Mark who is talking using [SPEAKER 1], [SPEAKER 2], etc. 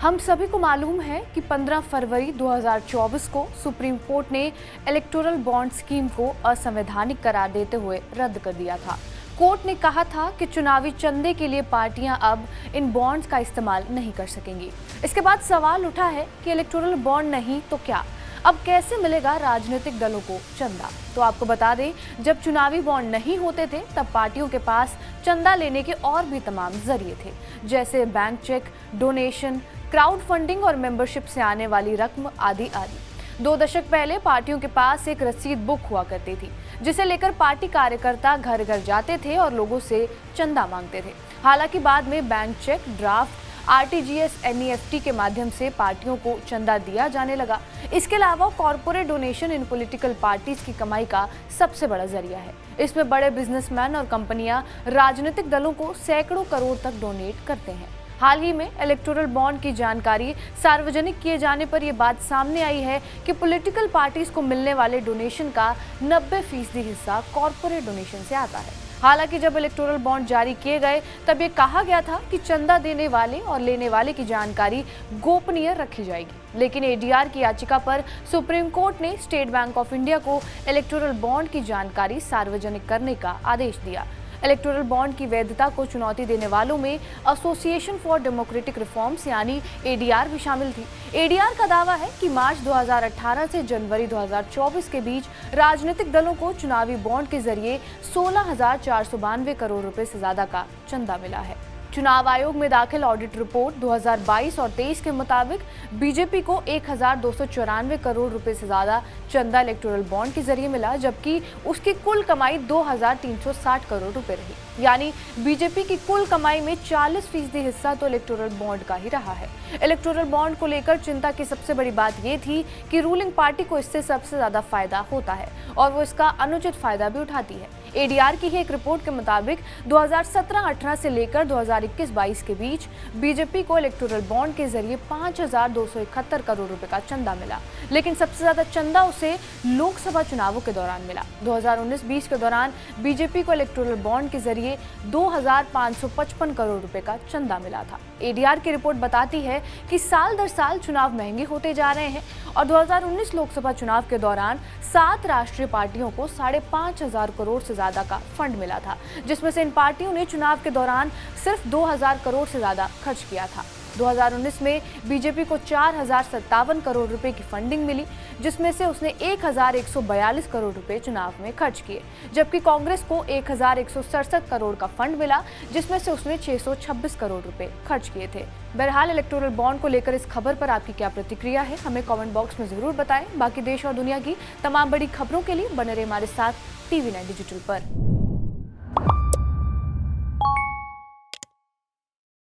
[SPEAKER 1] हम सभी को मालूम है कि 15 फरवरी 2024 को सुप्रीम कोर्ट ने इलेक्टोरल बॉन्ड स्कीम को असंवैधानिक करार देते हुए रद्द कर दिया था। कोर्ट ने कहा था कि चुनावी चंदे के लिए पार्टियां अब इन बॉन्ड्स का इस्तेमाल नहीं कर सकेंगी। इसके बाद सवाल उठा है कि इलेक्टोरल बॉन्ड नहीं तो क्या, अब कैसे मिलेगा राजनीतिक दलों को चंदा। तो आपको बता दें, जब चुनावी बॉन्ड नहीं होते थे तब पार्टियों के पास चंदा लेने के और भी तमाम जरिए थे, जैसे bank cheque, donation, crowd funding और मेंबरशिप से आने वाली रकम आदि आदि। 2 दशक पहले पार्टियों के पास एक रसीद बुक हुआ करती थी, जिसे लेकर पार्टी कार्यकर्ता घर घर जाते थे और लोगों से चंदा मांगते थे। हालांकि बाद में bank cheque, draft, RTGS, NEFT के माध्यम से पार्टियों को चंदा दिया जाने लगा। इसके अलावा corporate donation in political parties की कमाई का सबसे बड़ा जरिया है। इसमें बड़े बिजनेसमैन और कंपनियां राजनीतिक दलों को सैकड़ों करोड़ तक डोनेट करते हैं। हाल ही में इलेक्टोरल बॉन्ड की जानकारी सार्वजनिक किए जाने पर यह बात सामने आई है कि पॉलिटिकल पार्टीज को मिलने वाले डोनेशन का 90% हिस्सा कॉर्पोरेट डोनेशन से आता है। हालांकि जब इलेक्टोरल बॉन्ड जारी किए गए तब ये कहा गया था कि चंदा देने वाले और लेने वाले की जानकारी गोपनीय रखी जाएगी, लेकिन एडीआर की याचिका पर सुप्रीम कोर्ट ने स्टेट बैंक ऑफ इंडिया को इलेक्टोरल बॉन्ड की जानकारी सार्वजनिक करने का आदेश दिया। इलेक्टोरल बॉन्ड की वैधता को चुनौती देने वालों में एसोसिएशन फॉर डेमोक्रेटिक रिफॉर्म्स यानी एडीआर भी शामिल थी। एडीआर का दावा है कि मार्च 2018 से जनवरी 2024 के बीच राजनीतिक दलों को चुनावी बॉन्ड के जरिए 16,492 करोड़ रुपए से ज्यादा का चंदा मिला है। चुनाव आयोग में दाखिल ऑडिट रिपोर्ट 2022 और 23 के मुताबिक बीजेपी को 1,294 करोड़ रुपए से ज्यादा चंदा इलेक्टोरल बॉन्ड के जरिए मिला, जबकि उसकी कुल कमाई 2,360 करोड़ रुपए रही। यानी बीजेपी की कुल कमाई में 40% हिस्सा तो इलेक्टोरल बॉन्ड का ही रहा है। इलेक्टोरल बॉन्ड को लेकर चिंता की सबसे बड़ी बात ये थी कि रूलिंग पार्टी को इससे सबसे ज्यादा फायदा होता है और वो इसका अनुचित फायदा भी उठाती है। एडीआर की ही एक रिपोर्ट के मुताबिक 2017-18 से लेकर 2021-22 के बीच बीजेपी को इलेक्टोरल बॉन्ड के जरिए 5,271 करोड़ रुपए का चंदा मिला, लेकिन सबसे ज्यादा चंदा उसे लोकसभा चुनावों के दौरान मिला। 2019-20 के दौरान बीजेपी को इलेक्टोरल बॉन्ड के जरिए 2,555 करोड़ रुपए का चंदा मिला था। एडीआर की रिपोर्ट बताती है कि साल दर साल चुनाव महंगे होते जा रहे हैं और 2019 लोकसभा चुनाव के दौरान 7 राष्ट्रीय पार्टियों को 5,500 करोड़ से ज्यादा का फंड मिला था, जिसमें से इन पार्टियों ने चुनाव के दौरान सिर्फ 2,000 करोड़ से ज्यादा खर्च किया था। 2019 में बीजेपी को 4,057 करोड़ रुपए की फंडिंग मिली, जिसमें से उसने 1,142 करोड़ रुपए चुनाव में खर्च किए, जबकि कांग्रेस को 1,167 करोड़ का फंड मिला, जिसमें से उसने 626 करोड़ रुपए खर्च किए थे। बहरहाल इलेक्टोरल बॉन्ड को लेकर इस खबर पर आपकी क्या प्रतिक्रिया है, हमें कमेंट बॉक्स में जरूर बताएं। बाकी देश और दुनिया की तमाम बड़ी खबरों के लिए बने रहे हमारे साथ TV9 डिजिटल पर।